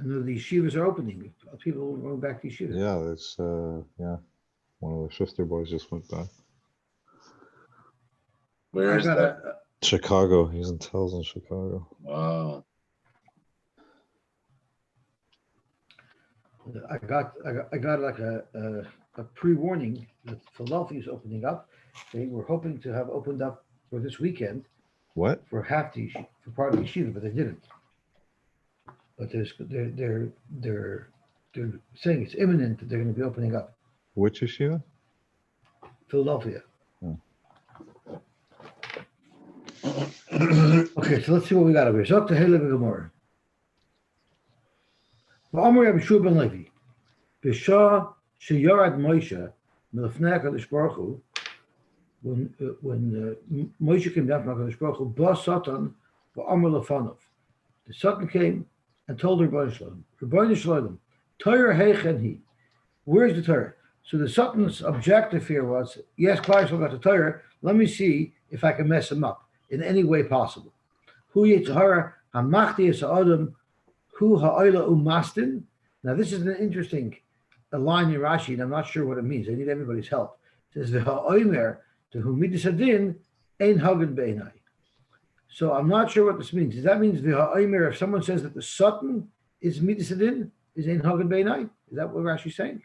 And the yeshivas are opening. People are going back to yeshivas. Yeah, it's one of the sister boys just went back. Where is that? Chicago. He's in Tells in Chicago. Wow. I got like a pre-warning that Philadelphia is opening up. They were hoping to have opened up for this weekend What? for half the for part of the yeshiva, but they didn't. But they're saying it's imminent that they're going to be opening up. Which yeshiva? Philadelphia. Oh. Okay, so let's see what we got over here. Zok Tehillah v'Gemara. V'Amar Rabbi Shua ben Levi, B'Shah sheyorad Moshe milifnei HaKadosh Baruch Hu, when Moshe came down from HaKadosh Baruch Hu, ba Satan v'Amar lefanov. The Satan came and told Rebbeinu Shalom, Torah heichen hi. Where's the Torah? So the Satan's objective here was, yes, Klall Yisroel got the Torah. Let me see if I can mess him up in any way possible. Hu yitzhara hamachti es ha'adam hu ha'oila umastin. Now this is an interesting line in Rashi, and I'm not sure what it means. I need everybody's help. It says v'ha'oimer to whom midas hadin ein hagen beinai. So I'm not sure what this means. Does that mean v'ha'oimer if someone says that the Satan is midas hadin is ein hagen beinai? Is that what Rashi's saying?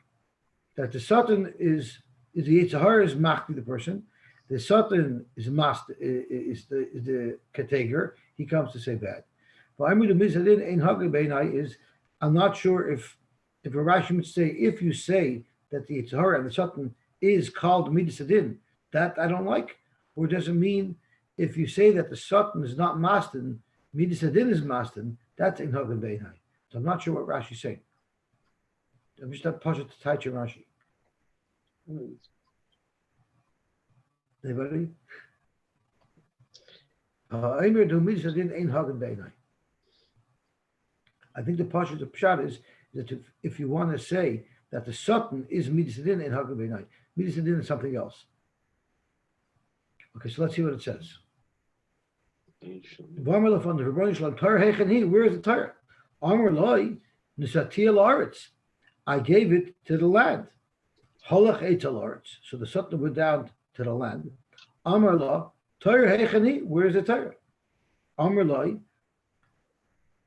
That the Satan is the Yitzhahara is machti the person. The Satan is the category. He comes to say bad. But I'm not sure if a Rashi would say, if you say that the Yitzhahara and the Satan is called midas hadin, that I don't like. Or does it mean if you say that the Satan is not mastin, midas hadin is mastin, that's in hagen beinai. So I'm not sure what Rashi's saying. I'm just not pushing to touch your Rashi. Anybody? I think the pasuk, the pshat is that if you want to say that the Satan is midas hadin in hagen beinai, midas hadin is something else. Okay, so let's see what it says. Where is the Torah? Amar loy nisatia la'aretz. I gave it to the land. Holach eitel la'aretz. So the Satan went down to the land. Amar la Torah heichani. Where is the Torah? Amar loy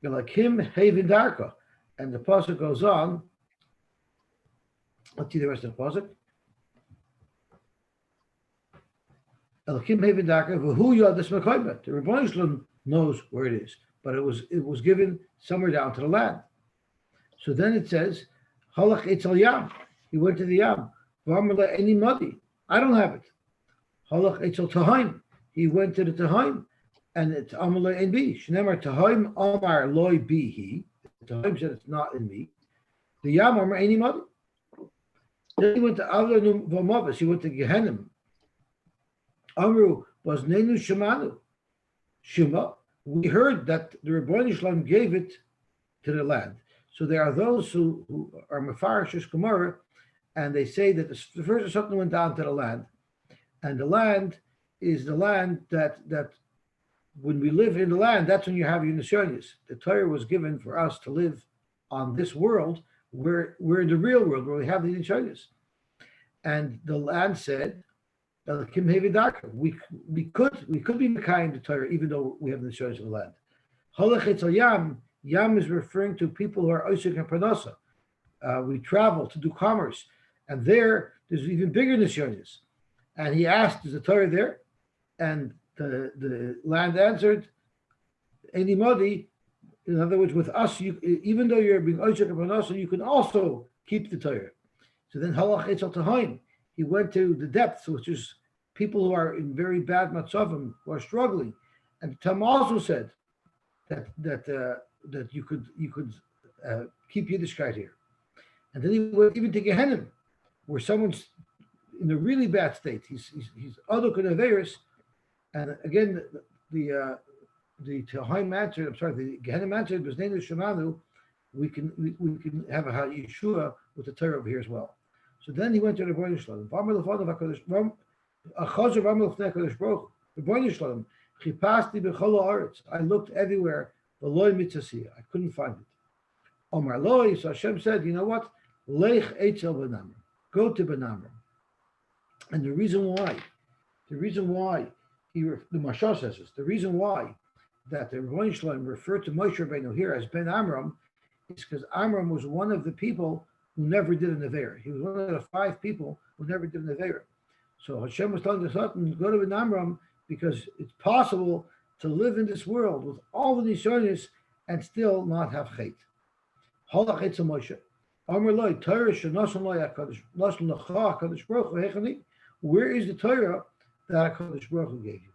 Gelakim Havin Darka. And the pasuk goes on. Let's see the rest of the pasuk. Elakim Havin Darka. V'hu yadis mekaymet. The Rebbeinu Shalom knows where it is, but it was given somewhere down to the land. So then it says, Halach etzel yam. He went to the yam. V'amar any muddy. I don't have it. Halach etzel tahaim. He went to the tahaim, and it's amar ein bi. Shneimar tahaim amar loy bi he. The tahaim said it's not in me. The yam amar any muddy. Then he went to Avos V'Mavis. He went to Gehenim. Amru was nenu shemanu. Shema. We heard that the Rebbeinu Shalom gave it to the land. So there are those who are Mefarshis Gemara, and they say that the first something went down to the land, and the land is the land that when we live in the land, that's when you have your nisyonis. The Torah was given for us to live on this world. We're in the real world where we have the nisyonis, and the land said, we could be Mekayim the Torah even though we have the nisyonis of the land. Halach etzel yam. Yam is referring to people who are Osik and Parnasa. We travel to do commerce, and there's even bigger nisyonis. And he asked, "Is the Torah there?" And the land answered, "Any modi." In other words, with us, even though you're being Osik and Parnasa, you can also keep the Torah. So then Halach etzel tahaim. He went to the depths, which is people who are in very bad matzavim, who are struggling. And Tam also said that you could keep Yiddishkeit here. And then he went even to Gehenim, where someone's in a really bad state. He's Adok and Averis. And again, the Tahaim answered, the Gehenim answered, was named Shemanu. We can have a Yeshua with the Torah over here as well. So then he went to the Rebbeinu Shalom. I looked everywhere. I couldn't find it. Omar Loi, so Hashem said, you know what? Lech Eitzel Benamram. Go to Benamram. And the reason why, the Mashal says this, the reason why that the Rebbeinu Shalom referred to Moshe Rabbeinu here as Ben Amram is because Amram was one of the people who never did an Aveira. He was one of the 5 people who never did an Aveira. So Hashem was telling the Satan, go to Ben Amram because it's possible to live in this world with all the Nisyonis and still not have Chet. Halach Eitzel Moshe. Amar Loi, Torah Shenosan Loi HaKadosh, Nosan Lecha HaKadosh Baruch Hu Hechani. Where is the Torah that HaKadosh Baruch Hu gave you?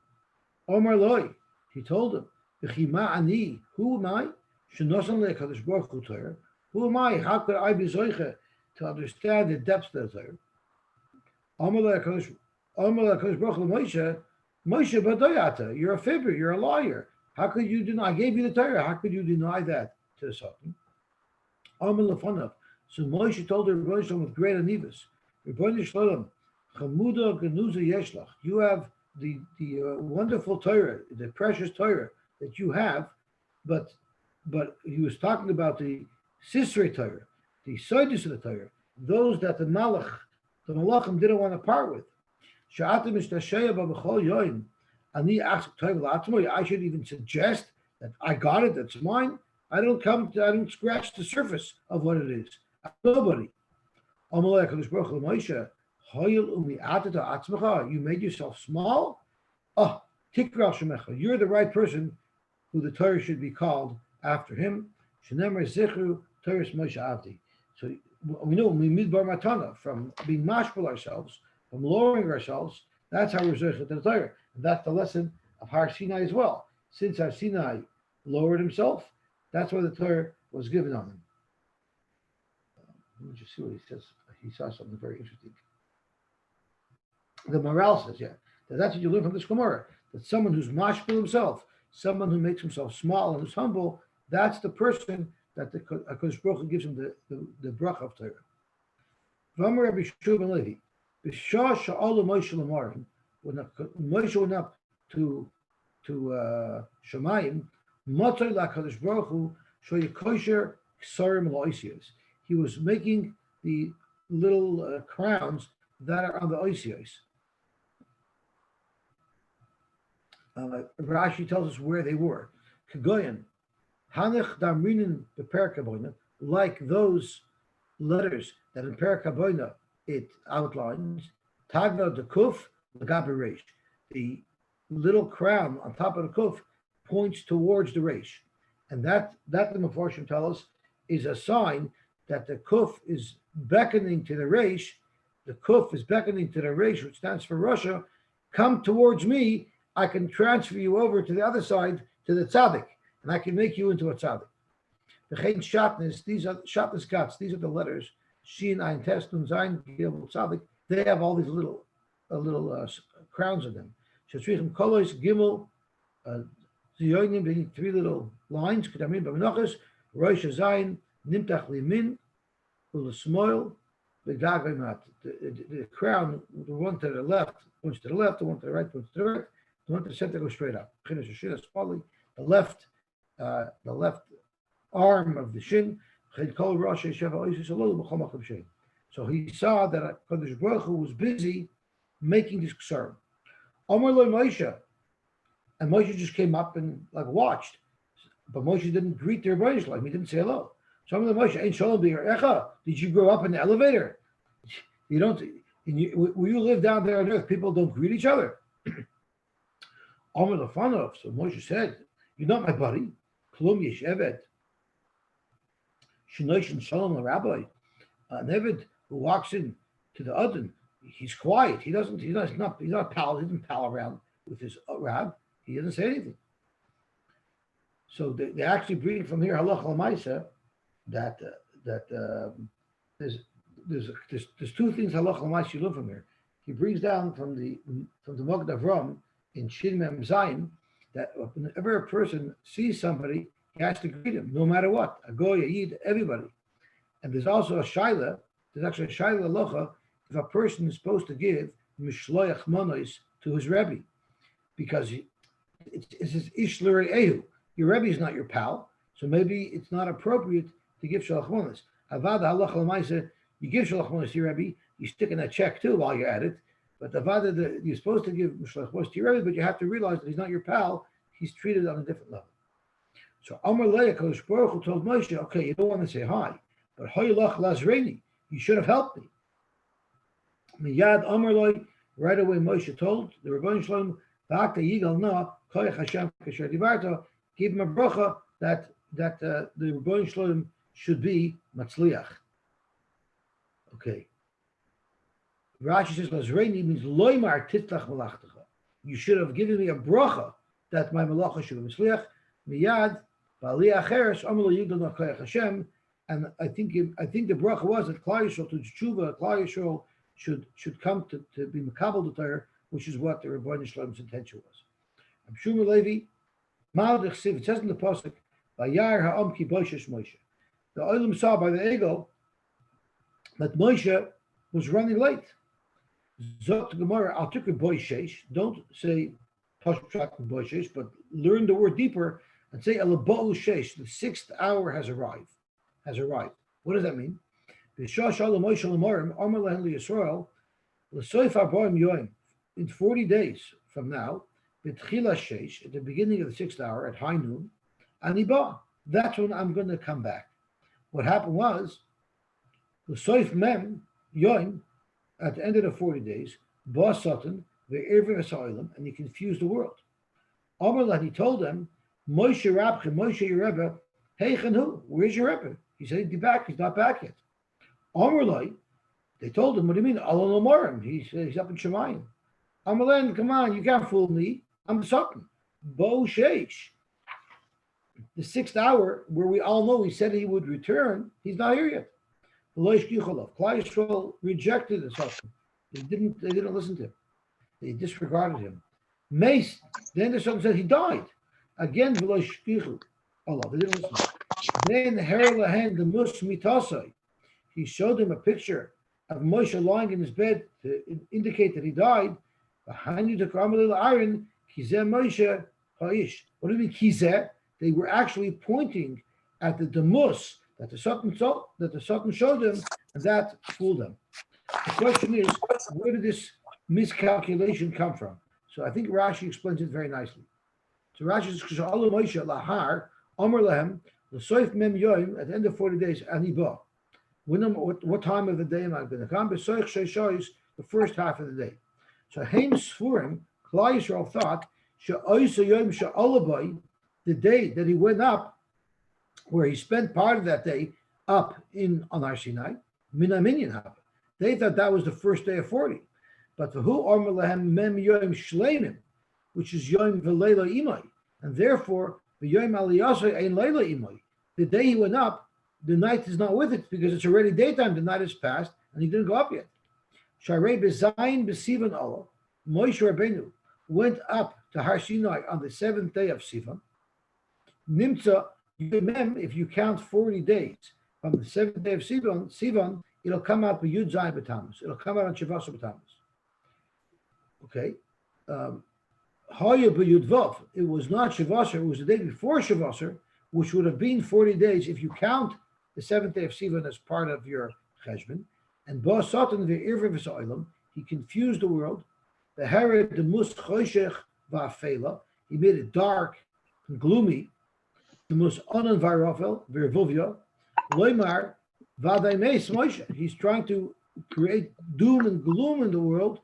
Omar Loi, he told him, V'chima ani, who am I? Shenosan Loi HaKadosh Baruch Hu Torah. Who am I? How could I be zoiche to understand the depths of the Torah? Omar Loi HaKadosh Baruch Hu Moshe, Moshe Badoyata, you're a fibber, you're a liar. How could you deny? I gave you the Torah. How could you deny that to the Satan? Omar Lefanav. So Moshe told the Rebbeinu Shalom with great anivus, Rebbeinu Shalom, Chamuda Genuza Yeshlach. You have the wonderful Torah, the precious Torah that you have, but he was talking about the Sisrei Torah, the Soidus of the Torah, those that the Malachim didn't want to part with. I should even suggest that I got it, that's mine. I don't scratch the surface of what it is. Nobody. You made yourself small. Oh, Tikral Shemecha. You're the right person who the Torah should be called after him. Shenemer Zichru Torah Moshe Avdi. So we know we midbar matana from being mashpul ourselves, from lowering ourselves. That's how we're zechet to the Torah. And that's the lesson of Har Sinai as well. Since Har Sinai lowered himself, that's why the Torah was given on him. Let me just see what he says. He saw something very interesting. The morale says, that's what you learn from this Gemara, that someone who's mashpul himself, someone who makes himself small and is humble, that's the person that the HaKadosh Baruch Hu gives him the bracha of Torah. V'amar Rabbi Shua ben Levi, b'shah sha'alu Moshe l'marim, when Moshe went up to Shemayim, Matzai LaKadosh Baruch Hu shoyikosher ksarim la'oisios. He was making the little crowns that are on the oisios. Rashi tells us where they were. Kagoyan, Hanech Damrinin bePerak HaBoina, like those letters that in Perak HaBoina it outlines. Tagna the Kuf, Lagabe Reish. The little crown on top of the Kuf points towards the Reish. And that the Mefarshim tell us is a sign that the Kuf is beckoning to the Reish. The Kuf is beckoning to the Reish, which stands for Russia. Come towards me. I can transfer you over to the other side, to the tzaddik, and I can make you into a tzaddik. The Chen Shatnis, these are Shatnis Gats, these are the letters, Shin, Ein, Tes, Nun, Zayin, Gimel, Tzaddik. They have all these little crowns on them. Shetzrichim Kolos, Gimel, Ziyonim, they need 3 little lines, Kedamin, Bamenachas, Rosh Zayin, Nimtach Limin, Ulasmoil, Begagaimat. The crown, the one to the left, points to the left, the one to the right, points to the right. The one to the center goes straight up. The left arm of the shin. So he saw that HaKadosh Baruch Hu was busy making this ksar. Amar lo Moshe, and Moshe just came up and watched, but Moshe didn't greet the Rebbeinu Shalom. He didn't say hello. So Amar lo Moshe, Ein Shalom b'Yerecha. Did you grow up in the elevator? You don't. Where you live down there on earth, people don't greet each other. Amar Lefanov. So Moshe said, "You're not my buddy. Klum yesh eved. Shenoishin shalom l'rabbi. An eved who walks in to the Adon, he's quiet. He's not pal. He doesn't pal around with his rab. He doesn't say anything." So they actually bring from here halacha l'maisa that there's 2 things halacha l'maisa you learn from here. He brings down from the Mogad Avram in Shin Mem Zayin, that whenever a person sees somebody, he has to greet him, no matter what. A goy, a yid, everybody. And there's also a shaila. There's actually a shaila halacha if a person is supposed to give mishloach monos to his rebbe, because it's his ish l'rei ehu. Your rebbe is not your pal, so maybe it's not appropriate to give shalach manos. Avada halacha l'maisa, you give shalach manos to your Rebbe, you stick in a check too while you're at it. But avada, you're supposed to give shalach manos to your Rebbe, but you have to realize that he's not your pal. He's treated on a different level. So Amar Leah, Kodesh Baruch Hu told Moshe, okay, you don't want to say hi, but hoylach lazreini, you should have helped me. Miyad Amar Leah, right away Moshe told the Rebbeinu Shalom, V'akta yigal na koyach Hashem kasher divarta, give him a bracha that the Rebbeinu Shalom should be matzliach. Okay. Rashi says lazreini means loymar titlach malachtecha. You should have given me a bracha that my malacha should be matzliach. Miyad. And I think the bracha was that Klall Yisroel to tshuva, Klall Yisroel should come to be makabel the Torah, which is what the Rebbeinu Shalom's intention was. Shumer Levi, Ma'odech Siv. It says in the pasuk, "Vayar ha'am ki boishes Moshe." The Olam saw by the eagle that Moshe was running late. Zot Gemara al tikra boishes. Don't say pashut boishes, but learn the word deeper. And say Elabou Sheish, the 6th hour has arrived. What does that mean? In 40 days from now, at the beginning of the 6th hour, at high noon, Aniba, that's when I'm going to come back. What happened was, the Soif Mem Yoim, at the end of the 40 days, Ba Satan, and he confused the world. Amar, he told them, Moshe Rabcha, Moshe your Rebbe, hey Chanu, where's your Rebbe? He said he's back. He's not back yet. Amrlai, they told him, what do you mean? Alon Omarim. He's up in Shemayim. Amrlan, come on, you can't fool me. I'm Satan. Bo Sheish. The 6th hour, where we all know he said he would return, he's not here yet. Klall Yisroel rejected the Satan. They didn't listen to him. They disregarded him. Mace, then the Satan said he died. Again, Allah, they didn't listen. Then the mus mitasai. He showed him a picture of Moshe lying in his bed to indicate that he died. Behind you, the iron, kizeh Moshe haish. What do you mean kizeh? They were actually pointing at the demus that the Satan showed them, and that fooled them. The question is, where did this miscalculation come from? So I think Rashi explains it very nicely. So Rashi says, "Allah Moshe lahar Amar lahem the soif mem yoim at the end of 40 days aniba." What time of the day am I going to come? Besoich sheishois, the first half of the day. So Haim Sfurim, Klall Yisroel thought she'oisa yoim she'olabai, the day that he went up, where he spent part of that day up on Har Sinai, minaminyan happened. They thought that was the first day of 40. But for who Amar lahem mem yoim shleimim, which is Yom V'Leila Imai, and therefore the Yom Aliyasai Ein Leila Imai. The day he went up, the night is not with it because it's already daytime. The night has passed, and he didn't go up yet. Sharei B'Zayin B'Sivan Allah, Moshe Rabbeinu went up to Har Sinai on the 7th day of Sivan. Nimtza Yemem, if you count 40 days from the 7th day of Sivan, it'll come out by Yud Zayin B'Tammuz. It'll come out on Shavasar B'Tammuz. Okay. It was not Shavasar, it was the day before Shavasar, which would have been 40 days if you count the 7th day of Sivan as part of your cheshbon. And Ba Satan ve'irve v'sa'olam, he confused the world. The Herod, the mus choshech va'afela, he made it dark and gloomy. The mus onan v'arafel v'revuvya, loymar v'adaimes Moshe. He's trying to create doom and gloom in the world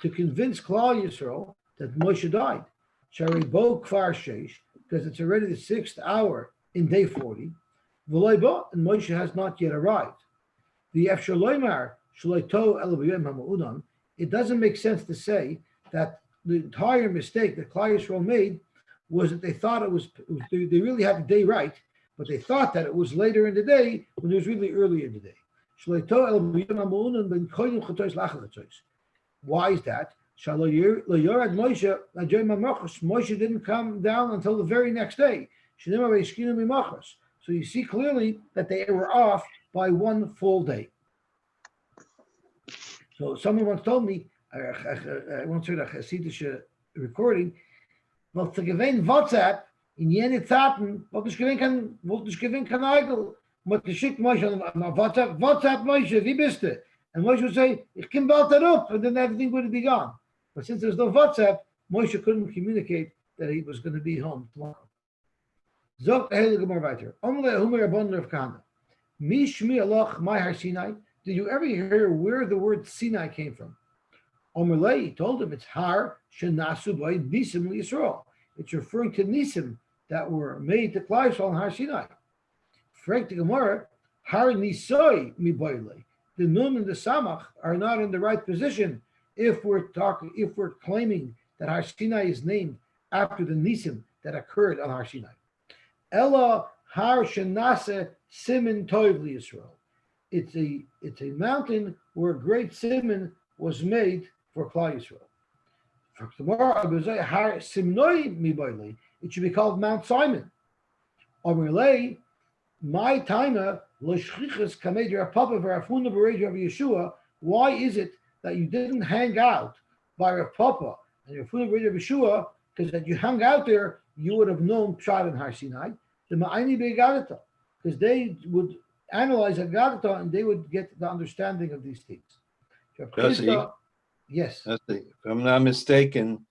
to convince Klall Yisroel that Moshe died. Sharibo kvar sheish, because it's already the 6th hour in day 40. V'loiba, and Moshe has not yet arrived. The efshaloimar shloito elabiyim hamaudan. It doesn't make sense to say that the entire mistake that Klall Yisroel made was that they thought they really had the day right, but they thought that it was later in the day when it was really earlier in the day. Shloito elabiyim hamaudan ben koyim chatois lachal chatois. Why is that? Moshe didn't come down until the very next day. So you see clearly that they were off by one full day. So someone once told me, I once heard a Hasidic recording, well, to gewähnen WhatsApp in jene Zeiten, wollte ich gewinnen kann Eigel. But geschickt Moshe on WhatsApp Moshe, wie bist du? And Moshe would say, ich kim bald up, and then everything would be gone. But since there's no WhatsApp, Moshe couldn't communicate that he was going to be home tomorrow. Zok the Heilige Gemara weiter. Omle Humer Rabban Rav Kahana. Mi Shmi Aloch Mai Har Sinai. Did you ever hear where the word Sinai came from? Omerlei told him it's Har Shenasu By Nisim Yisrael. It's referring to Nisim that were made to Klall Yisroel on Har Sinai. Frank the Gemara, Har Nisoi Mi Boile. The Nun and the Samach are not in the right position if we're claiming that Har Sinai is named after the Nisim that occurred on Har Sinai. Ella Har Shenase Siman Tov Yisrael. It's a mountain where a great simon was made for Klall Yisroel. For tomorrow, Har Simnoi Mi Boile. It should be called Mount Simon. Omerlei, my taina l'shchichas kamed Rav Papa v'Rafuna b'Reid Rav Yeshua. Why is it that you didn't hang out by Rav Papa and Rafuna b'Reid Rav Yeshua? Because that you hung out there, you would have known Pshat and Har Sinai. The Ma'ani be'Agadata, because they would analyze Agadata and they would get the understanding of these things. Yosy? Yes. If I'm not mistaken,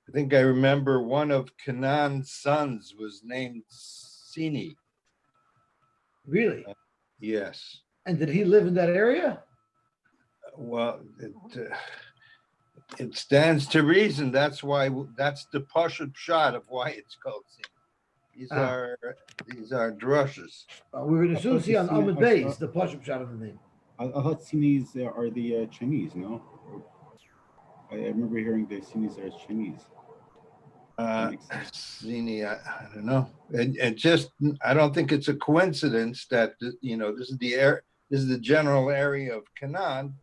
I think I remember one of Canaan's sons was named Sini. Really? Yes. And did he live in that area? Well, it stands to reason. That's the Pashut Pshat of why it's called Sini. These are drushes. We're going to soon see on Ahmed Bey's the Pashut Pshat of the name. I thought Sinis are the Chinese, no? I remember hearing the Sinis are Chinese. Sini, I don't know. I don't think it's a coincidence that this is the general area of Canaan,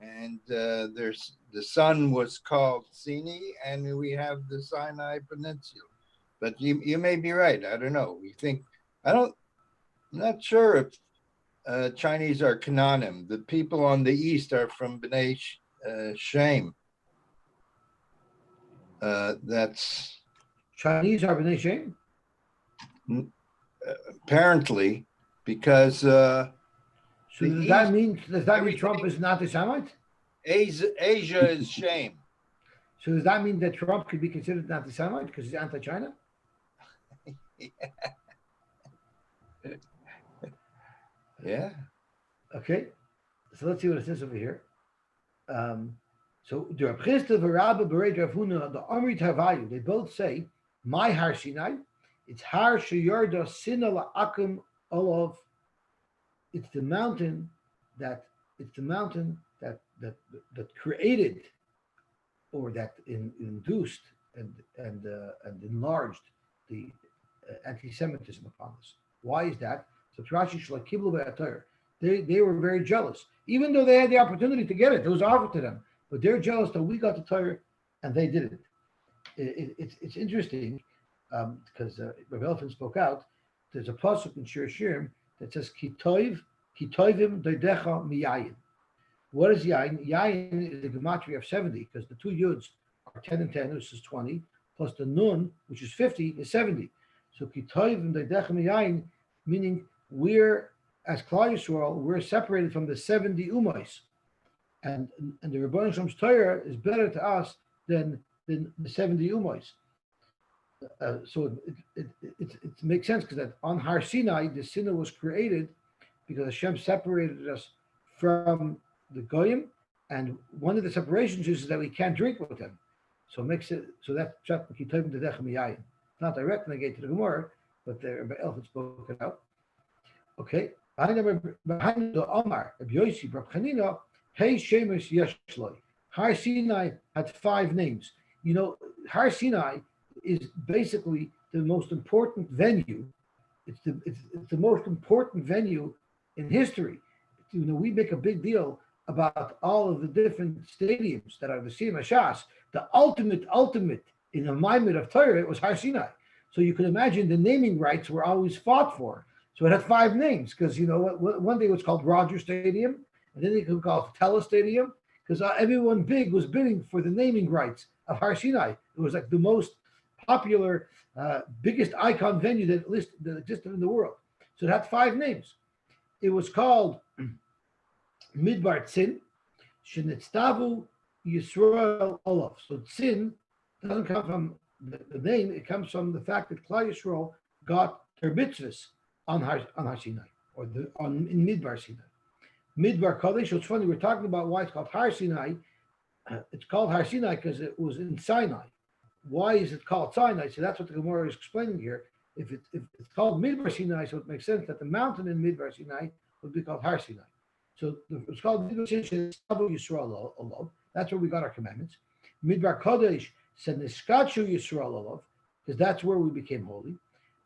and there's the son was called Sini, and we have the Sinai Peninsula. But you may be right. I don't know. I'm not sure if Chinese are Canaanim. The people on the east are from Bnei Shem. That's Chinese are Bnei Shem? Apparently, because so does that mean Trump is not anti-Semite? Asia is Shem. So does that mean that Trump could be considered an anti-Semite because he's anti-China? Yeah. Okay. So let's see what it says over here. So the Rav Chisda v'Rabba b'Reid Rav Huna, the Amrit Havayu, they both say, my Har Sinai, it's Har Sheyarda Sina La'akim Olav. It's the mountain that created or that induced and enlarged the anti-Semitism upon us. Why is that? So they were very jealous, even though they had the opportunity to get it. It was offered to them, but they're jealous that we got the Torah and they didn't. It's interesting because Rav Elfin spoke out. There's a pasuk in Shir Shirim that says Kitoivim doidecha miyayin. What is yayin? Yayin is the gematria of 70 because the two yuds are 10 and 10, which is 20, plus the nun, which is 50, is 70. So Kitoivim doidecha miyayin, meaning we're, as Klall Yisroel, we're separated from the 70 umais. And the Rebbeinu Shalom's Torah is better to us than the 70 umais. So it makes sense because that on Har Sinai, the Sinai was created because Hashem separated us from the Goyim, and one of the separations is that we can't drink with them. So it makes it so that it's not direct negate to the Gemara, but the Elfin spoke it out. Okay. Behind the Omar of Yosy Brabchanina, Hey Shemesh Yeshloi. Har Sinai had 5 names. Har Sinai is basically the most important venue. It's the most important venue in history. We make a big deal about all of the different stadiums that are the Siyam Hashas. The ultimate in the Maimed of Torah, it was Har Sinai. So you can imagine the naming rights were always fought for. So it had 5 names because one day it was called Rogers Stadium, and then they could call it Tella Stadium because everyone big was bidding for the naming rights of Har Sinai. It was like the most popular, biggest icon venue that existed in the world. So it had 5 names. it was called Midbar Tzin, Shenitztavu Yisroel Olav. So Tzin doesn't come from the name, it comes from the fact that Klall Yisroel got their mitzvahs on Har Sinai, or in Midbar Sinai. Midbar Kodesh, so it's funny, we're talking about why it's called Har Sinai. It's called Har Sinai because it was in Sinai. Why is it called Sinai? So that's what the Gemara is explaining here. If it's called Midbar Sinai, so it makes sense that the mountain in Midbar Sinai would be called Har Sinai. So it's called Midbar Yisrael. That's where we got our commandments. Midbar Kodesh said Niskachu Yisrael, because that's where we became holy.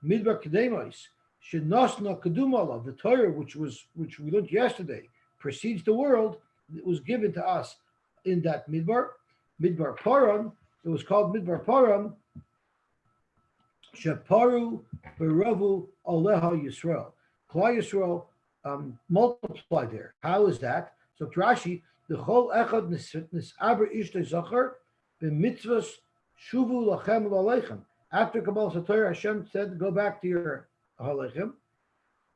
Midbar Kedemos should Nosna Kedum Olav, the Torah which we learned yesterday, precedes the world. It was given to us in that Midbar. Midbar Paran, it was called Midbar Paran. Sheparu Beravu Aleha Yisrael. Klall Yisrael multiplied there. How is that? So Rashi, the whole echad nisaber ishtay zachar b'mitzvahs shuvu lachem v'aleichem. After Kabbalah Satorah, Hashem said, "Go back to your halechem."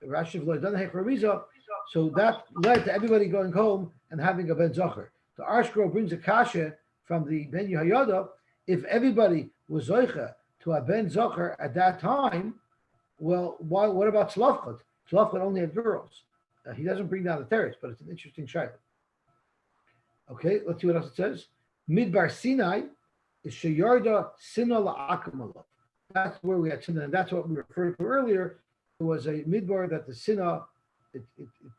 Rashi v'loidan hechariza. So that led to everybody going home and having a ben zachar. The Arshkro brings a kasha from the Ben Yehoyada. If everybody was zoicha to a ben zachar at that time, well, why? What about Tzlafchad? Tzlafchad only had girls. He doesn't bring down the terrace, but it's an interesting shayla. Okay, let's see what else it says. Midbar Sinai is Sheyarda Sina La'akamala. That's where we had Sina, and that's what we referred to earlier. It was a midbar that the Sina, it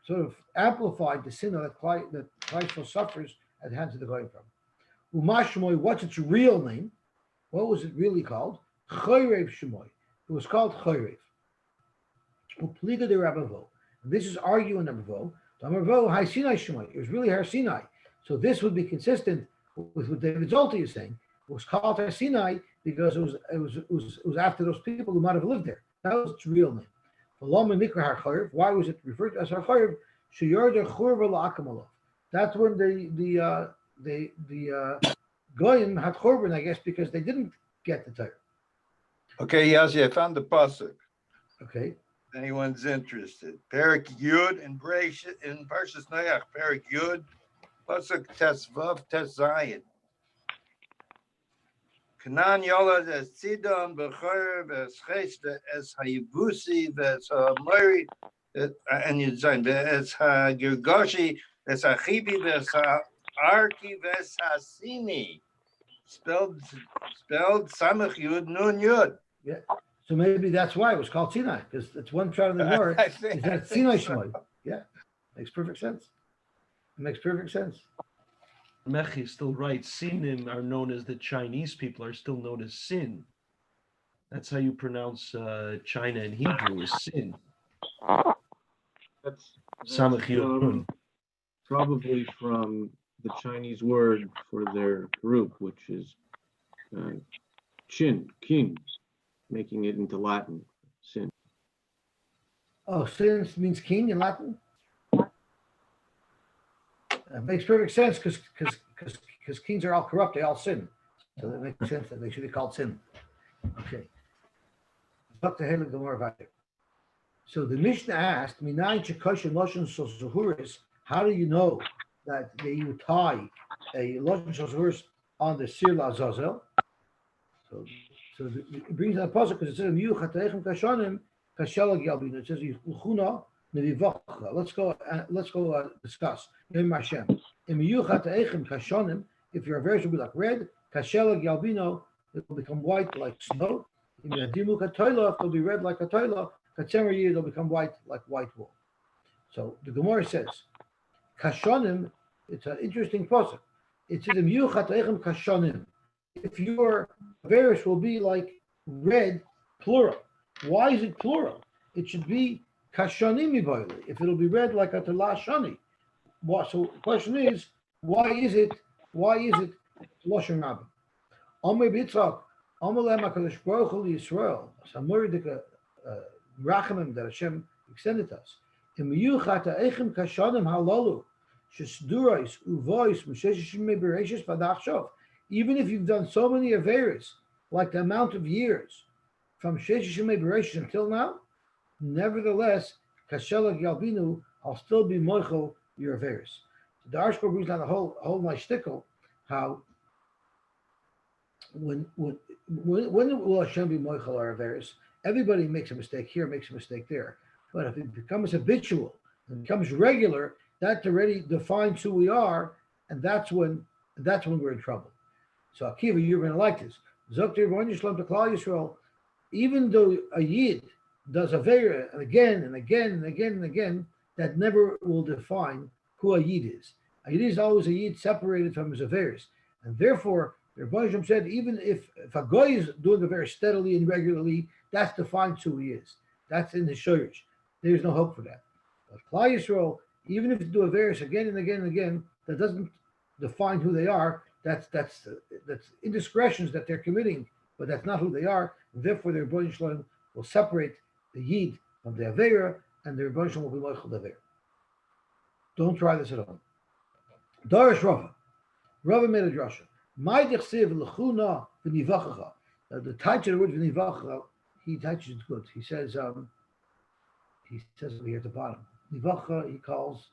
sort of amplified the Sina that Klal suffers at the hands of the Goyim from. Umashmoy, what's its real name? What was it really called? Chayrev Shemoy. It was called Chayrev. Upliga de Rabavo. This is arguing Rabavo. Rabavo Hai Sinai Shemoy. It was really Har Sinai. So this would be consistent with what David Zolti is saying. It was called Har Sinai because it was after those people who might have lived there. That was its real name. Why was it referred to as Har Charev? That's when the Goyim had Chorban, I guess, because they didn't get the Torah. Okay, Yosy, I found the pasuk. Okay. Anyone's interested? Perik Yud in Parshas Noach. Perik Yud, pasuk Tesvav Tezayin. Kanan Yola as Sidon Bechor as Cheshve as Hayibusi as Hamori and Yudzayin as Girgoshi as Hachibi as Arki as Hasini. Spelled Samach Yud Nun Yud. Yeah. So maybe that's why it was called Sinai, because it's one shot of the word. Is that Sinai Shmoy? Yeah. Makes perfect sense. It makes perfect sense. Mechi is still right. Sinim are known as the Chinese people are still known as Sin. That's how you pronounce China in Hebrew is Sin. That's Samach Yud Nun. probably from the Chinese word for their group, which is kin, making it into Latin, sin. Oh, sin means king in Latin? It makes perfect sense because kings are all corrupt, they all sin. So that makes sense that they should be called sin. Okay. So the Mishnah asked, how do you know that you tie a Lashon Shazuris on the Sir Lazazel? So it brings that puzzle because it says, it says, Let's go discuss. If your verse will be like red, it will become white like snow. It'll be red like a toilet. It'll become white like white wool. So the Gemara says, Kashonim, it's an interesting process. It says, if your verse will be like red, plural. Why is it plural? It should be Kashanimi boili. If it'll be read like a Talashani. So the question is, why is it Lashon Rabbi? Amr Bitzak, Amr Lema Kadosh Baruch Hu Yisrael. Samuri Dika Rachamim that Hashem extended to us. Imiyuchat Eichem Kashanim Halalu Shesdurais Uvois Mesheshishim Bereishis Vadachshov. Even if you've done so many Averis, like the amount of years from Sheshishim Bereishis until now, nevertheless, kashelag yalbinu, I'll still be moichel your averis. So the Arshko brings down the whole my shtickle, how when will Hashem be moichel our averis? Everybody makes a mistake here, makes a mistake there. But if it becomes habitual and becomes regular, that already defines who we are, and that's when we're in trouble. So Akiva, you're going to like this. Zokter Yisroel to Klall Yisroel, even though a Yid does Avera again and again and again and again, that never will define who a Yid is. A Yid is always a Yid separated from his Averas. And therefore, the Rebbe said, even if a Goy is doing Avera steadily and regularly, that defines who he is. That's in the Shoresh. There's no hope for that. But Klall Yisroel, even if you do Averas again and again and again, that doesn't define who they are. That's indiscretions that they're committing, but that's not who they are. And therefore, the Rebbe Shalom will separate the Yid from the Avera, and the Rebbe Shalom will be Moichel the Avera. Don't try this at home. Darish Rava. Rava made a drasha. My dechsev lechuna v'nivachacha. The title of the word v'nivachacha, he touches it good. He says over here at the bottom. Nivacha, he calls,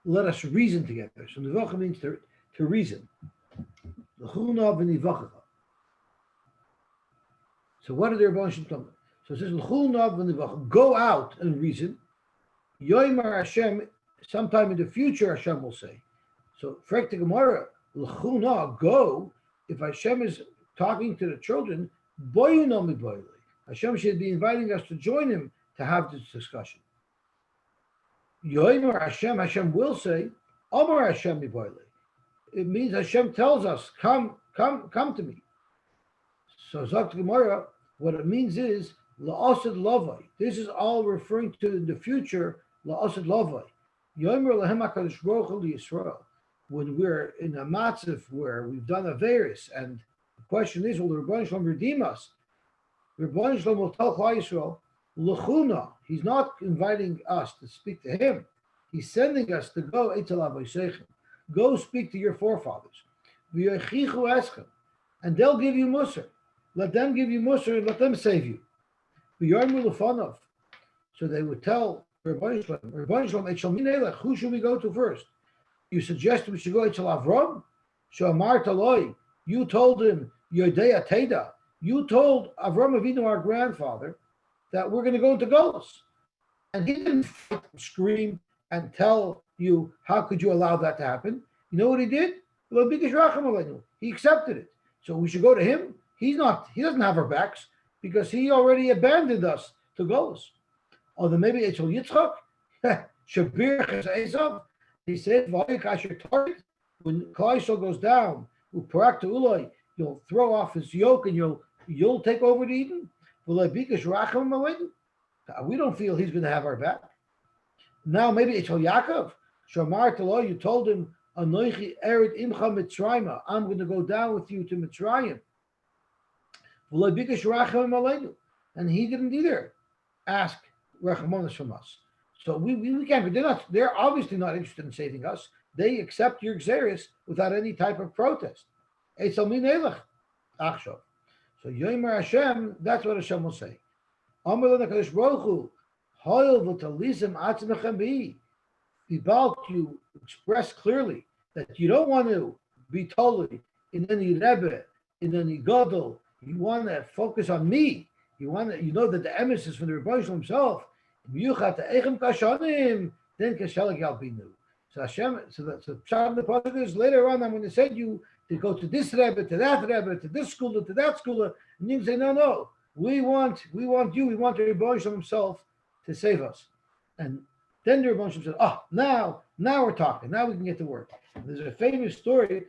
let us reason together. So nivacha means to reason. L'chuna v'nivachacha. So what are the Rebbe Shalom talking about? So it says l'chuna v'nivachacha. Go out and reason. Yoymar Hashem, sometime in the future Hashem will say. So frek the Gemara, l'chuna, go. If Hashem is talking to the children, boyu no mi boyle. Hashem should be inviting us to join him to have this discussion. Yoymar Hashem, Hashem will say, Amar Hashem mi boyle. It means Hashem tells us, come to me. So Zok Gemara, what it means is la'asad lavai. This is all referring to in the future la'asad lavai. Yomer lahem HaKadosh Baruch Hu Yisroel. When we're in a matzav where we've done Averis, and the question is, will the Rebbe Shalom redeem us? The Rebbe Shalom will tell Klall Yisroel, l'chuna. He's not inviting us to speak to him. He's sending us to go Eitzel Avoseichem. Go speak to your forefathers. V'yochichu eschem. And they'll give you Musar. Let them give you Musar and let them save you. V'yormu lefanov. So they would tell Rebbe Shalom, who should we go to first? You suggest we should go to Avram? Shomar Taloi. You told him, Yodea Teda. You told Avram Avinu, our grandfather, that we're going to go into Golus. And he didn't scream and tell you, how could you allow that to happen? You know what he did? He accepted it. So we should go to him. He doesn't have our backs because he already abandoned us to Golus. Although maybe it's Yitzchak, Shabir Esav. He said, when Klall Yisroel goes down, you'll throw off his yoke and you'll take over to Eden. We don't feel he's going to have our back. Now maybe it's Yaakov. Shomar Talo, you told him, Anoichi Ered Imcha Mitzrayim. I'm going to go down with you to Mitzrayim. And he didn't either ask Rachmanis from us. So we can't. They're obviously not interested in saving us. They accept your xeris without any type of protest. So Yomer Hashem, that's what Hashem will say. You express clearly that you don't want to be totally in any Rebbe, in any Gadol. You want to focus on me. You know that the emes is from the Rebbe himself. Then Kashelag Yalbinu. So Hashem, so the Pasuk is later on, I'm going to send you to go to this Rebbe, to that Rebbe, to this school, to that school. And you can say, no, we want you, we want the Rebbe himself to save us. And then the Rebbe said, now we're talking, now we can get to work. And there's a famous story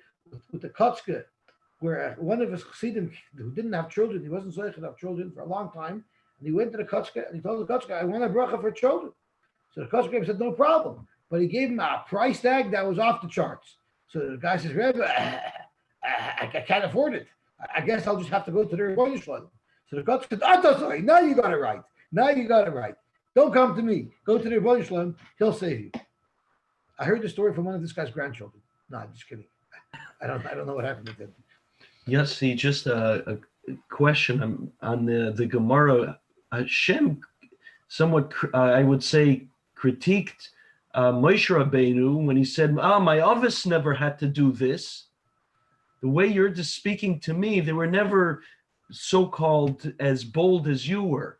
with the Kotzke, where one of his chassidim who didn't have children, he wasn't so to have children for a long time, and he went to the Kotzke and he told the Kotzke, I want a bracha for children. So the Kotzke said, no problem. But he gave him a price tag that was off the charts. So the guy says, Rebbe, I can't afford it. I guess I'll just have to go to the Rebbe Yisroel. So the Kotzke said, sorry, now you got it right. Don't come to me. Go to the Rebbe Yisroel, he'll save you. I heard the story from one of this guy's grandchildren. No, I'm just kidding. I don't know what happened with him. Yosy, just a question on the Gemara. Hashem somewhat, I would say, critiqued Moshe Rabbeinu when he said, my Avos never had to do this. The way you're just speaking to me, they were never so-called as bold as you were.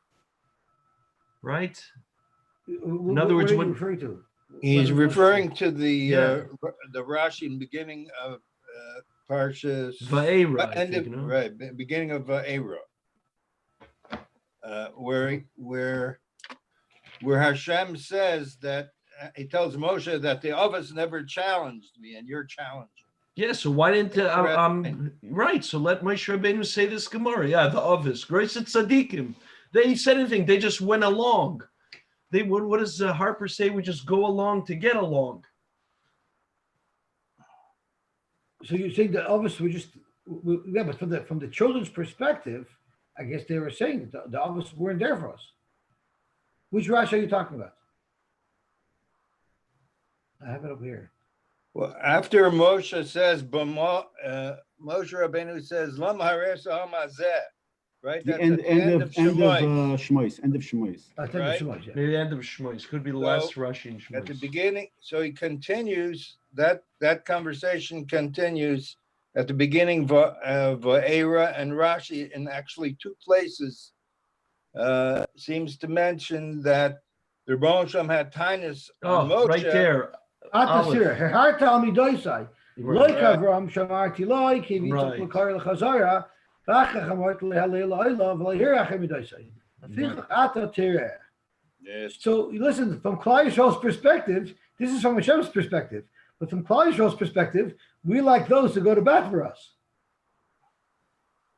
Right? In other words, what are you when referring to? He's What- referring to the Yeah. the Rashi in the beginning of Parshas Va'era, I end think, of, no? right, beginning of Va'era, where Hashem says that he tells Moshe that the Avos never challenged me, and you're challenging. Yeah, so why didn't right? So let Moshe Rabbeinu say this Gemara. Yeah, the Avos, Grace and Tzaddikim. They said anything. They just went along. They what does Harper say? We just go along to get along. So you're saying the Avos were just, yeah, but from the children's perspective, I guess they were saying that the Avos weren't there for us. Which Rashi are you talking about? I have it over here. Well, after Moshe says, Moshe Rabbeinu says, Lam hares hamazeh, right? The That's end, at the end of Shemais. Shmois. End of Shmois. I think Right. it's so much, yeah. Maybe the end of Shmois. Could be the last Rashi in At the Shmois. beginning, so he continues, that conversation continues at the beginning of Va'era, and Rashi in actually two places seems to mention that the Rebbeinu Shem had tinus on Moshe. Right there. Atasir, her heart tell me doisai. Right. Like Avram, Shamarti Loi, Kivitzak Right. Lakar Lachazara, Vachachamart Lehalel Oila, Valahir Achemidoisai. Atatire. Yes. So listen, from Klall Yisroel's perspective, this is from Hashem's perspective, but from Klall Yisroel's perspective, we like those who go to bat for us.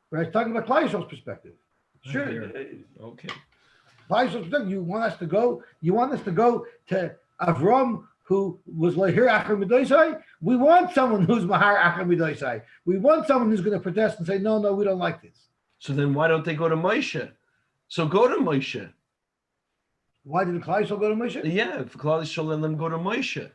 Right? Talking about Klall Yisroel's perspective. Sure. Okay. Klall Yisroel's perspective, you want us to go to Avram, who was Lahir Achar Midoisai. We want someone who's Mahar Achar Midoisai. We want someone who's going to protest and say, no, we don't like this. So then why don't they go to Moshe? So go to Moshe. Why didn't Klall Yisroel go to Moshe? Yeah, if Klal Yisrael let them go to Moshe.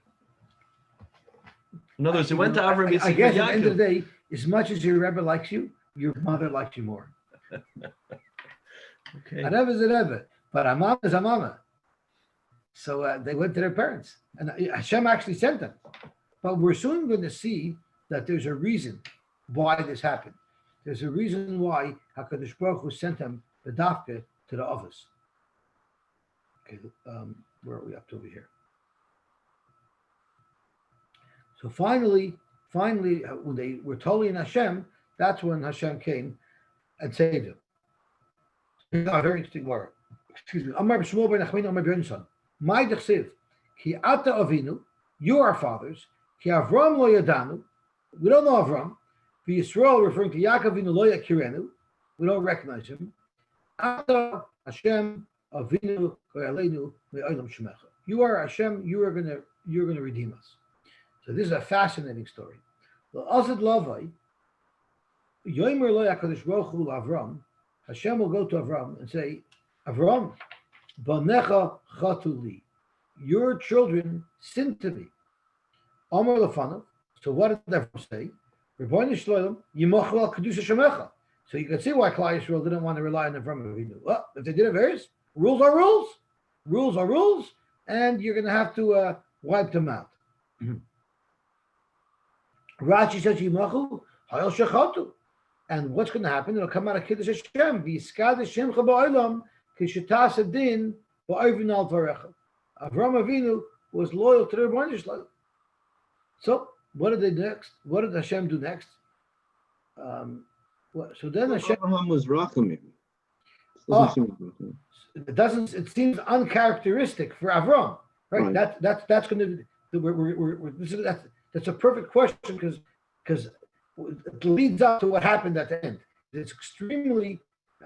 In other words, they went to Avram, I Yitzchak, guess and at the end of the Yaakov. day, as much as your Rebbe likes you, your mother likes you more. Okay. A Rebbe is a Rebbe, but a mama is a mama. So they went to their parents, and Hashem actually sent them. But we're soon going to see that there's a reason why this happened. There's a reason why HaKadosh Baruch Hu sent them the dafke to the Avos. Okay, where are we up to over here? So finally, when they were totally in Hashem, that's when Hashem came and saved them. A very interesting word. Excuse me. Amar b'Shmuel ben Nachman, Amar b'Yonson. My dechsiv, ki ata avinu, you are fathers. Ki Avram lo yadanu, we don't know Avram. Yisroel, referring to Yaakov avinu lo yakirenu, we don't recognize him. Ata Hashem avinu koyaleinu me'olam shemecha. You are Hashem. You're gonna redeem us. So this is a fascinating story. The Azad Lavai, Yomer lo Hakadosh Baruch Hu Avram. Hashem will go to Avram and say, Avram, Banecha Chatuli, your children sinned to me. Amar Lefanav. So what did Avram say? Rebbeinu Shloim, Yimachal al Kedusha Shemecha. So you can see why Klall Yisroel didn't want to rely on Avram Avinu. Well, if they did it various, rules are rules. Rules are rules, and you're going to have to wipe them out. Rashi says, Yimachu, Hayal Shechatu. And what's going to happen? It'll come out of Kiddush Hashem. V'yiskad Shimcha ba'olam, kishetas adin ba'ovin al varecha. Avram Avinu was loyal to the Rebbeinu Shloim. So what did they next? What did Hashem do next? So then Hashem. Abraham was rachamim. It seems uncharacteristic for Avram, right? That's going to. That's a perfect question because it leads up to what happened at the end. It's extremely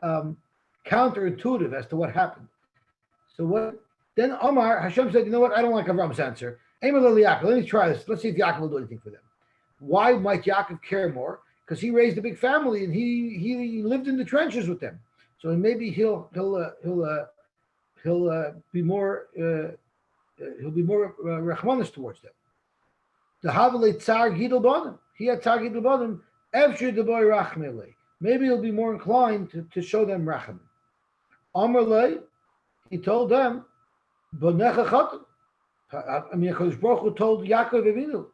counterintuitive as to what happened. So what? Then Omar Hashem said, "You know what? I don't like Avram's answer. Let me try this. Let's see if Yaakov will do anything for them. Why might Yaakov care more? Because he raised a big family and he lived in the trenches with them. So maybe he'll be more rachmanis towards them. The Havale Tsar Gidel Bonim. He had Tsar Gidel Bonim. Evshir the boy Rachmele. Maybe he'll be more inclined to show them rachamim. Amarle, He told them, "Bonecha chatan." I mean, Hakadosh Baruch Hu told Yaakov Avinu,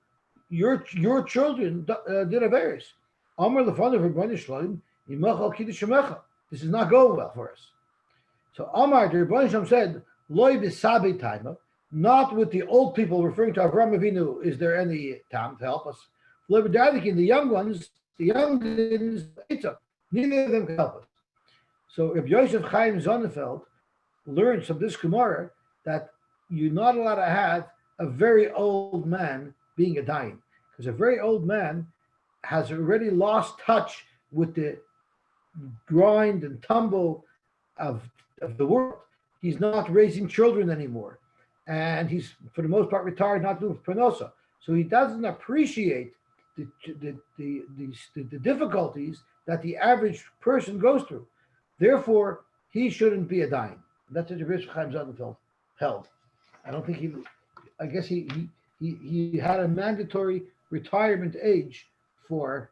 "Your children did Averis." Amar lefanav Rebbeinu Shalom, Yimach al Kiddush Shemecha. This is not going well for us. So Amar, the Rebbeinu Shalom said, "Loi b'sabi taima." Not with the old people, referring to Avraham Avinu. Is there any time to help us? Loi b'dadikin, the young ones, neither of them can help us. So if Yosef Chaim Sonnenfeld learns from this Gemara that you're not allowed to have a very old man being a dayan, because a very old man has already lost touch with the grind and tumble of the world. He's not raising children anymore, and he's for the most part retired, not doing pranosa. So he doesn't appreciate the difficulties that the average person goes through. Therefore, he shouldn't be a dayan. That's what the Rebbe Chaim Sonnenfeld held. I don't think I guess he had a mandatory retirement age for.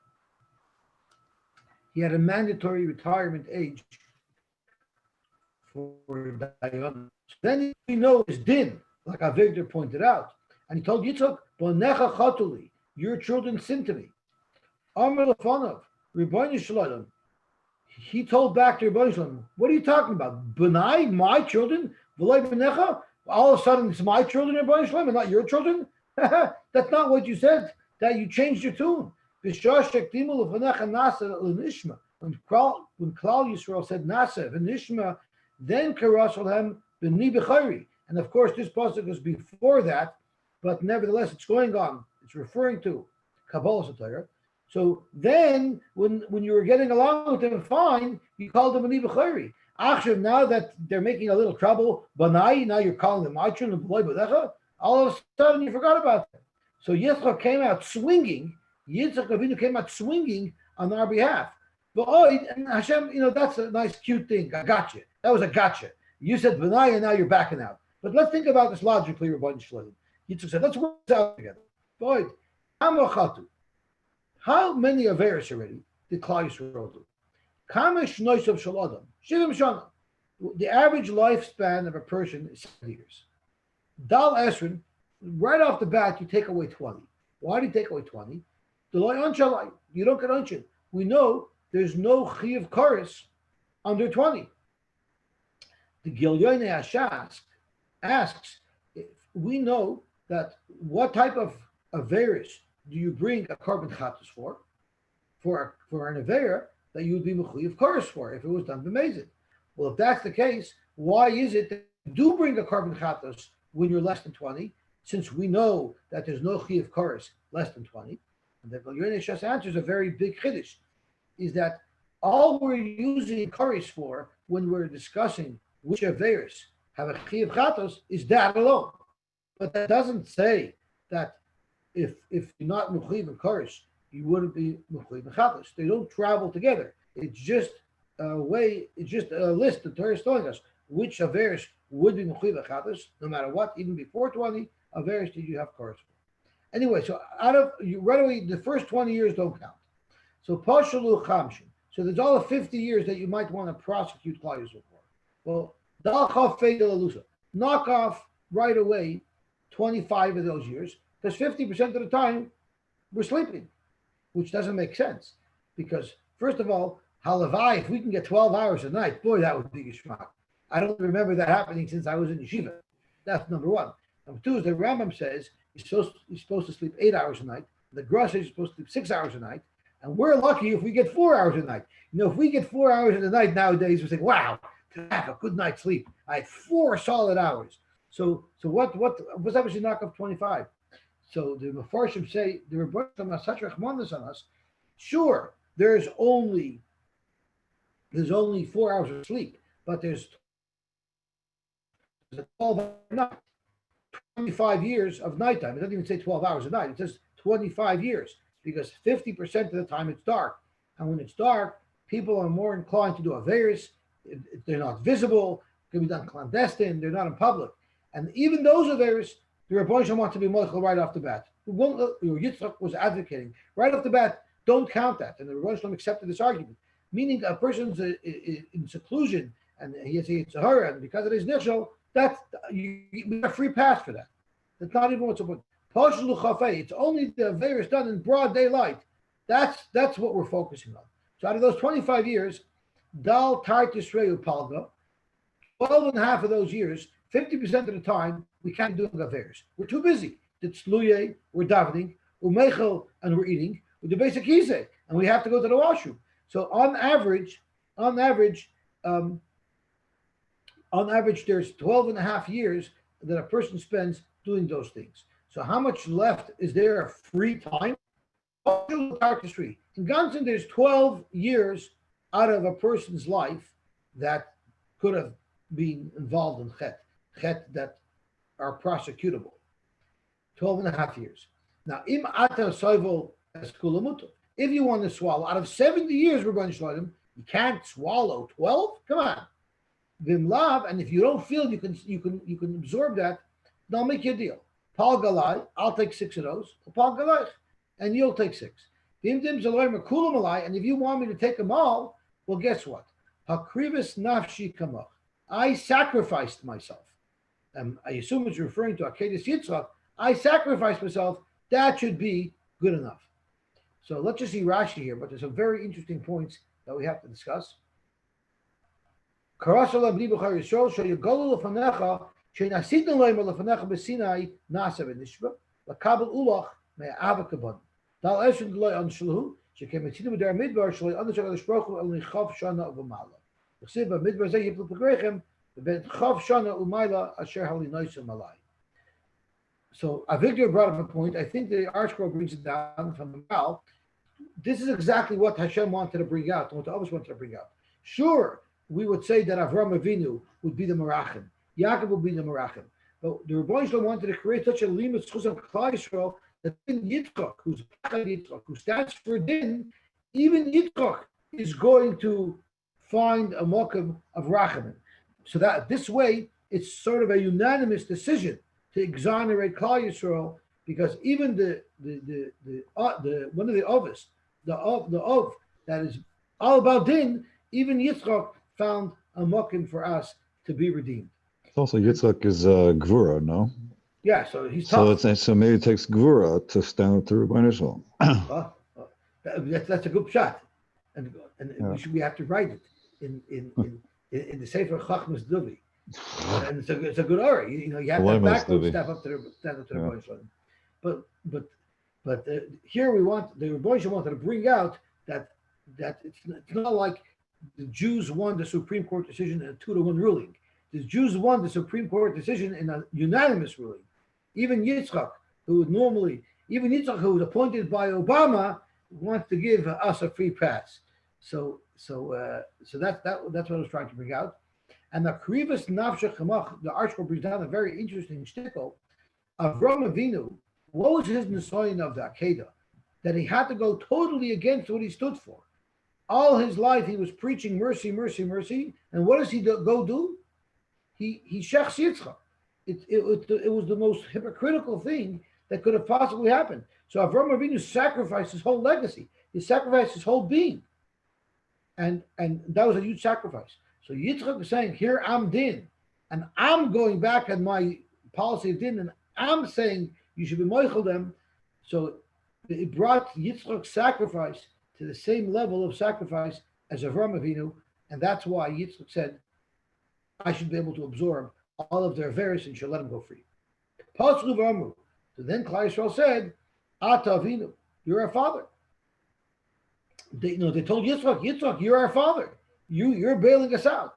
He had a mandatory retirement age for dayan. So then we know his din, like Avigdor pointed out, and he told Yitzchak, "Bonecha chatuli, your children sin to me." Amar lefanav, Rebbeinu Shalom. He told back to Rebbeinu Shalom, "What are you talking about? Benai, my children? V'loi benecha? All of a sudden, it's my children, Rebbeinu Shalom, and not your children?" That's not what you said. That you changed your tune. When Klall Yisroel said Nasa v'nishma, then Karashalhem b'ni b'chayri. And of course, this pasuk was before that, but nevertheless, it's going on. It's referring to Kabbalah Satire. So then, when you were getting along with them fine, you called them b'ni b'chayri. Achshav, now that they're making a little trouble, Banai, now you're calling them my children, all of a sudden you forgot about them. So Yitzchak came out swinging. Yitzchak Avinu came out swinging on our behalf. But and Hashem, that's a nice, cute thing. I got you. That was a gotcha. You said Benai, and now you're backing out. But let's think about this logically, Rebbeinu Shalom. Yitzchak said, let's work this out together. Boy, how many Averis already did Klall Yisroel do? The average lifespan of a person is 7 years. Dal Esrin, right off the bat, you take away 20. Why do you take away 20? You don't get unshin. We know there's no chiyuv kares under 20. The Gilyoine Ashas asks, if we know that what type of averis do you bring a carbon chatus for an avera that you would be mechuyev kares for if it was done b'mezid? Well, if that's the case, why is it that you do bring a carbon chatus when you're less than 20? Since we know that there's no chiyuv kares less than 20. And the Gilyoine Ashas answers a very big chiddush, is that all we're using kares for when we're discussing which averis have a chiyuv chatos is that alone. But that doesn't say that if you're not mechuyev in kares, you wouldn't be mechuyev in chatos. They don't travel together. It's just a way. It's just a list. The Torah is telling us which averis would be mechuyev in chatos, no matter what. Even before 20 averis did you have kares for. Anyway, so right away, the first 20 years don't count. So pashalu chamshin. So there's all the 50 years that you might want to prosecute Klall Yisroel for. Well, knock off right away 25 of those years, because 50% of the time we're sleeping, which doesn't make sense. Because first of all, halavai, if we can get 12 hours a night, boy, that would be geschmack. I don't remember that happening since I was in yeshiva. That's number one. Number two is the Rambam says you're supposed to sleep 8 hours a night. The Gra says you're supposed to sleep 6 hours a night. And we're lucky if we get 4 hours a night. If we get 4 hours in the night nowadays, we think, wow, to have a good night's sleep. I had 4 solid hours. So what's up if you knock off 25? So the Mefarshim say, the Rebbeinu Shalom has such rachmanis on us. Sure, there's only 4 hours of sleep, but there's 12 hours a night. 25 years of nighttime. It doesn't even say 12 hours a night. It says 25 years, because 50% of the time it's dark. And when it's dark, people are more inclined to do averis. They're not visible. It can be done clandestine. They're not in public. And even those averis, the Rebbeinu Shalom wants to be mochel right off the bat. Yitzchak was advocating right off the bat, don't count that. And the Rebbeinu Shalom accepted this argument, meaning a person's in seclusion and he has a Yitzhahara, and because it is Nichshel, that's we have a free pass for that. That's not even what's important. It's only the Averis done in broad daylight. That's what we're focusing on. So out of those 25 years, Dal Tart Yisrael Palga, 12 and a half of those years, 50% of the time, we can't do Averis. We're too busy. It's Luye, we're davening, we're Mechel, and we're eating, with the basic Hizeh, and we have to go to the washroom. So on average, there's 12 and a half years that a person spends doing those things. So how much left is there of free time? In Gansen, there's 12 years out of a person's life that could have been involved in chet that are prosecutable. 12 and a half years. Now, im ata soivel eskulamuto. If you want to swallow, out of 70 years, we're going to swallow them, you can't swallow 12? Come on. Vimlav, and if you don't feel you can absorb that, they'll make you a deal. Pal galai, I'll take 6 of those. Pal galai, and you'll take 6. And if you want me to take them all, well, guess what? Hakrivis nafshi kamach. I sacrificed myself. I assume it's referring to Akedah Yitzchak. I sacrificed myself. That should be good enough. So let's just see Rashi here, but there's some very interesting points that we have to discuss. So Avigdor brought up a point. I think the ArtScroll brings it down from the Mal. This is exactly what Hashem wanted to bring out, what the Avos wanted to bring out. Sure, we would say that Avram Avinu would be the Merachim, Yaakov would be the Merachim, but the Rebbeinu Shalom wanted to create such a limit chus of Klall Yisroel that even Yitzchak, who stands for Din, even Yitzchak is going to find a mokum of Rachamim. So that this way, it's sort of a unanimous decision to exonerate Klall Yisroel, because even the one of the Avos, the Av that is all about Din, even Yitzchak found a mokum for us to be redeemed. It's also Yitzhak is Gvura, no? Yeah, so he's tough. So maybe it takes Gvura to stand up to Rebbeinu Shalom. That's a good shot, and Yeah. we have to write it in the Sefer Chachmas Duvi, and it's a good ori. You have that backward step up to the Rebbeinu Shalom. But here the Rebbeinu Shalom wanted to bring out that it's not like the Jews won the Supreme Court decision in a 2-1 ruling. The Jews won the Supreme Court decision in a unanimous ruling. Even Yitzchak, who was appointed by Obama, wants to give us a free pass. So that's what I was trying to bring out. And the Krivas Nafsha Chamach, the ArtScroll brings down a very interesting shtickle. Avram Avinu, what was his nisayon of the Akedah? That he had to go totally against what he stood for. All his life he was preaching mercy, mercy, mercy. And what does he go do? He shechs Yitzchak. It was the most hypocritical thing that could have possibly happened. So Avram Avinu sacrificed his whole legacy. He sacrificed his whole being. And that was a huge sacrifice. So Yitzchak was saying, here I'm Din. And I'm going back on my policy of Din. And I'm saying you should be moichel them. So it brought Yitzchak's sacrifice to the same level of sacrifice as Avram Avinu. And that's why Yitzchak said, I should be able to absorb all of their various and should let them go free. So then Klall Yisroel said, Ata Avinu, you're our father. They told Yitzchak, you're our father. You're bailing us out.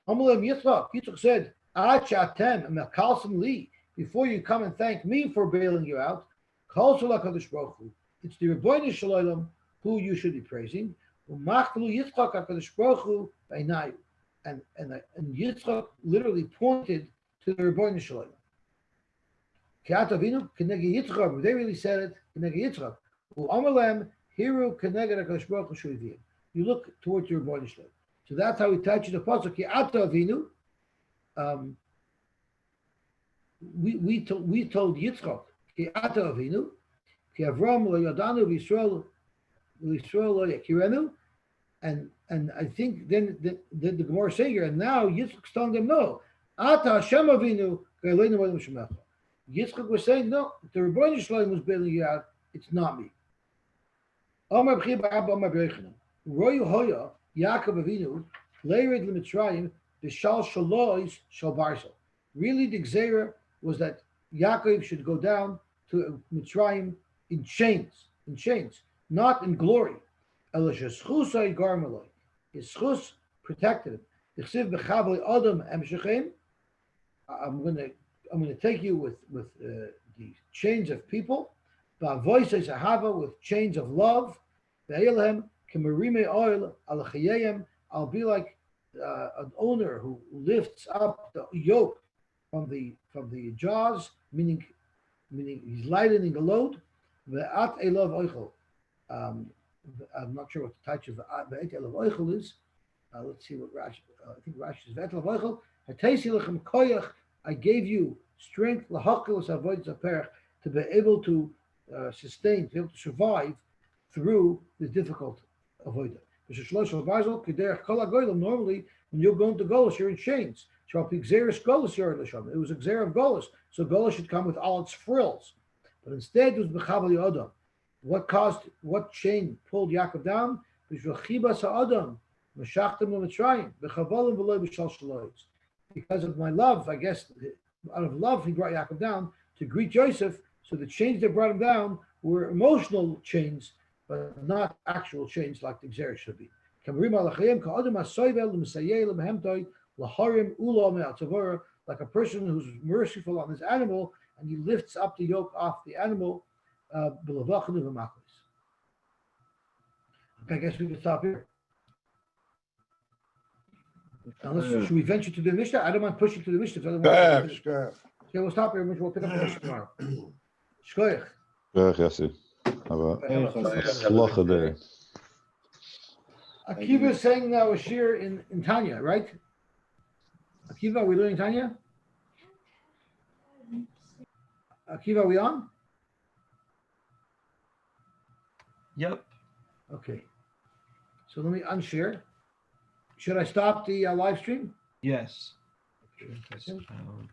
Yitzchak said, before you come and thank me for bailing you out, it's the Rebbeinu Shalom who you should be praising. And Yitzchak literally pointed to the Rebbeinu Shalom. They really said it. You look towards your Rebbeinu Shalom. So that's how we touch the pasuk. We told Yitzchak, Ki ata avinu, ki Avram lo yadanu v'Yisrael lo yakirenu, And I think then the Gemara say here, and now Yitzchak's telling them, no, Ata Hashem Avinu, Galeinu Moedim Shemecha. Yitzchak was saying, no, the Rebbeinu Shalom was bailing you out, it's not me. Amar B'chi B'Abba Amar B'Yochanan. Royu Hoya, Yaakov Avinu, Leirid L'Mitzrayim, B'Shal Shalois Shal Barsel. Really, the Gzeira was that Yaakov should go down to Mitzrayim in chains, not in glory. His schus protected him. I'm gonna take you with the chains of people, with chains of love. I'll be like an owner who lifts up the yoke from the jaws, meaning he's lightening a load. I'm not sure what the touch of Ve'et Elav Oichel is. Let's see what Rashi. I think Rashi is Ve'et Elav Oichel. Hatesi lechem koyach. I gave you strength lahakil savoid zaperach to be able to sustain, to be able to survive through the difficult avodah. Normally, when you're going to Golos, you're in chains. It was a Gzeir of Golos, so Golos should come with all its frills. But instead, it was B'chaval Yodam. What chain pulled Yaakov down? Because of my love, I guess, out of love, he brought Yaakov down to greet Joseph. So the chains that brought him down were emotional chains, but not actual chains like the Gzeir should be. Like a person who's merciful on his animal, and he lifts up the yoke off the animal. Okay, I guess we can stop here. Should we venture to the Mishnah? I don't mind pushing to the Mishnah. Okay, we'll stop here. We'll pick up the Mishnah tomorrow. Shkoyach. Yosy. Have a slocha day. Akiva is saying now a shir in Tanya, right? Akiva, are we learning Tanya? Akiva, are we on? Yep. Okay. So let me unshare. Should I stop the live stream? Yes. Okay, 1 second. Out.